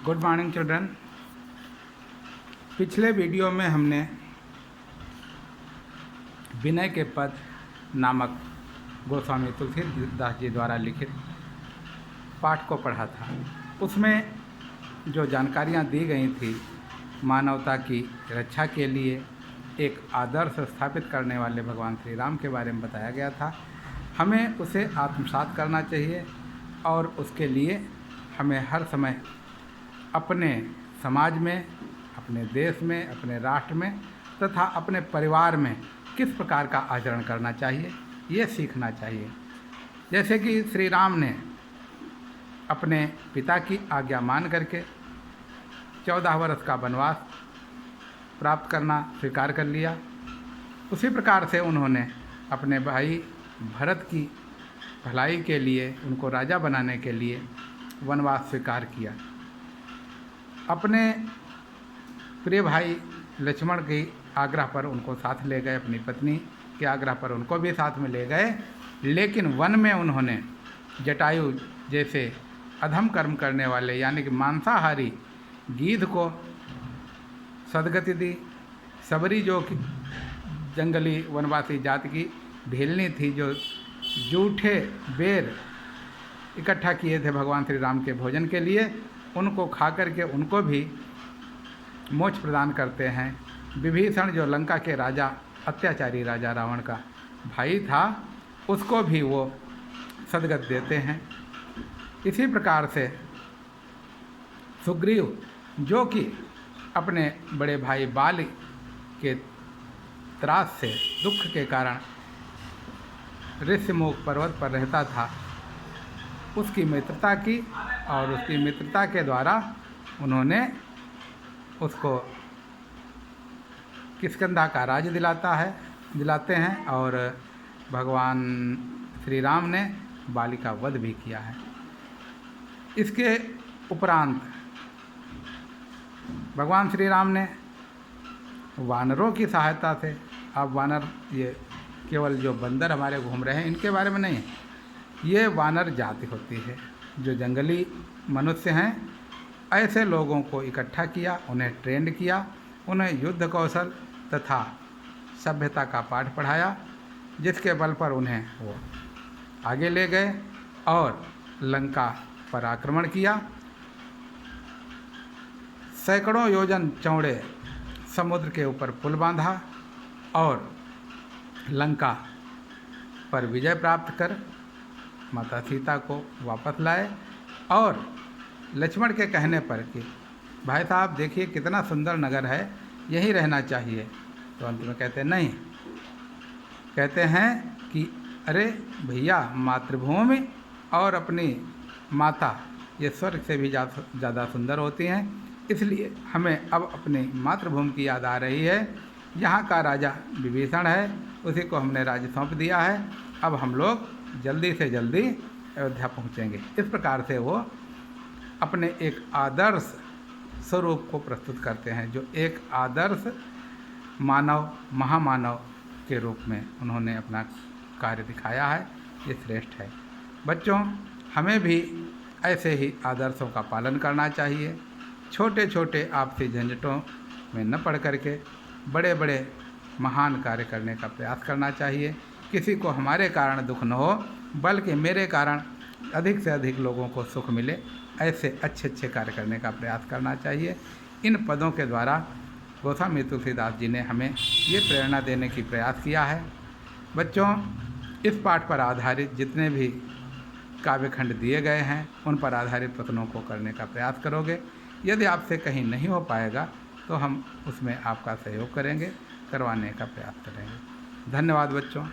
Good morning children. पिछले video में हमने विनय के पद नामक गोस्वामी तुलसीदास जी द्वारा लिखित पाठ को पढ़ा था। उसमें जो जानकारियाँ दी गई थी, मानवता की रक्षा के लिए एक आदर्श स्थापित करने वाले भगवान श्री राम के बारे में बताया गया था। हमें उसे आत्मसात करना चाहिए और उसके लिए हमें हर समय अपने समाज में, अपने देश में, अपने राष्ट्र में तथा अपने परिवार में किस प्रकार का आचरण करना चाहिए, ये सीखना चाहिए। जैसे कि श्री राम ने अपने पिता की आज्ञा मान करके 14 वर्ष का वनवास प्राप्त करना स्वीकार कर लिया, उसी प्रकार से उन्होंने अपने भाई भरत की भलाई के लिए, उनको राजा बनाने के लिए वनवास स्वीकार किया। अपने प्रिय भाई लक्ष्मण की आग्रह पर उनको साथ ले गए, अपनी पत्नी के आग्रह पर उनको भी साथ में ले गए, लेकिन वन में उन्होंने जटायु जैसे अधम कर्म करने वाले यानी कि मांसाहारी गीध को सदगति दी। सबरी जो कि जंगली वनवासी जाति की भेलनी थी, जो जूठे बेर इकट्ठा किए थे भगवान श्री राम के भोजन के लिए, उनको खा करके उनको भी मोक्ष प्रदान करते हैं। विभीषण जो लंका के राजा, अत्याचारी राजा रावण का भाई था, उसको भी वो सदगत देते हैं। इसी प्रकार से सुग्रीव जो कि अपने बड़े भाई बाली के त्रास से, दुख के कारण ऋषिमुख पर्वत पर रहता था, उसकी मित्रता की और उसकी मित्रता के द्वारा उन्होंने उसको किष्किंधा का राज दिलाते हैं और भगवान श्री राम ने बाली का वध भी किया है। इसके उपरांत भगवान श्री राम ने वानरों की सहायता से, अब वानर ये केवल जो बंदर हमारे घूम रहे हैं इनके बारे में नहीं, ये वानर जाति होती है, जो जंगली मनुष्य हैं, ऐसे लोगों को इकट्ठा किया, उन्हें ट्रेंड किया, उन्हें युद्ध कौशल तथा सभ्यता का पाठ पढ़ाया, जिसके बल पर उन्हें वो आगे ले गए और लंका पर आक्रमण किया। सैकड़ों योजन चौड़े समुद्र के ऊपर पुल बांधा और लंका पर विजय प्राप्त कर माता सीता को वापस लाए। और लक्ष्मण के कहने पर कि भाई साहब देखिए कितना सुंदर नगर है, यहीं रहना चाहिए, तो अंत में कहते नहीं, कहते हैं कि अरे भैया, मातृभूमि और अपनी माता ये स्वर्ग से भी ज़्यादा सुंदर होती हैं, इसलिए हमें अब अपनी मातृभूमि की याद आ रही है। यहाँ का राजा विभीषण है, उसी को हमने राज्य सौंप दिया है, अब हम लोग जल्दी से जल्दी अयोध्या पहुँचेंगे। इस प्रकार से वो अपने एक आदर्श स्वरूप को प्रस्तुत करते हैं, जो एक आदर्श मानव, महामानव के रूप में उन्होंने अपना कार्य दिखाया है, ये श्रेष्ठ है। बच्चों, हमें भी ऐसे ही आदर्शों का पालन करना चाहिए। छोटे छोटे आपसी झंझटों में न पड़ करके बड़े बड़े महान कार्य करने का प्रयास करना चाहिए। किसी को हमारे कारण दुख न हो, बल्कि मेरे कारण अधिक से अधिक लोगों को सुख मिले, ऐसे अच्छे अच्छे कार्य करने का प्रयास करना चाहिए। इन पदों के द्वारा गोस्वामी तुलसीदास जी ने हमें ये प्रेरणा देने की प्रयास किया है। बच्चों, इस पाठ पर आधारित जितने भी काव्यखंड दिए गए हैं, उन पर आधारित प्रश्नों को करने का प्रयास करोगे। यदि आपसे कहीं नहीं हो पाएगा तो हम उसमें आपका सहयोग करेंगे, करवाने का प्रयास करेंगे। धन्यवाद बच्चों।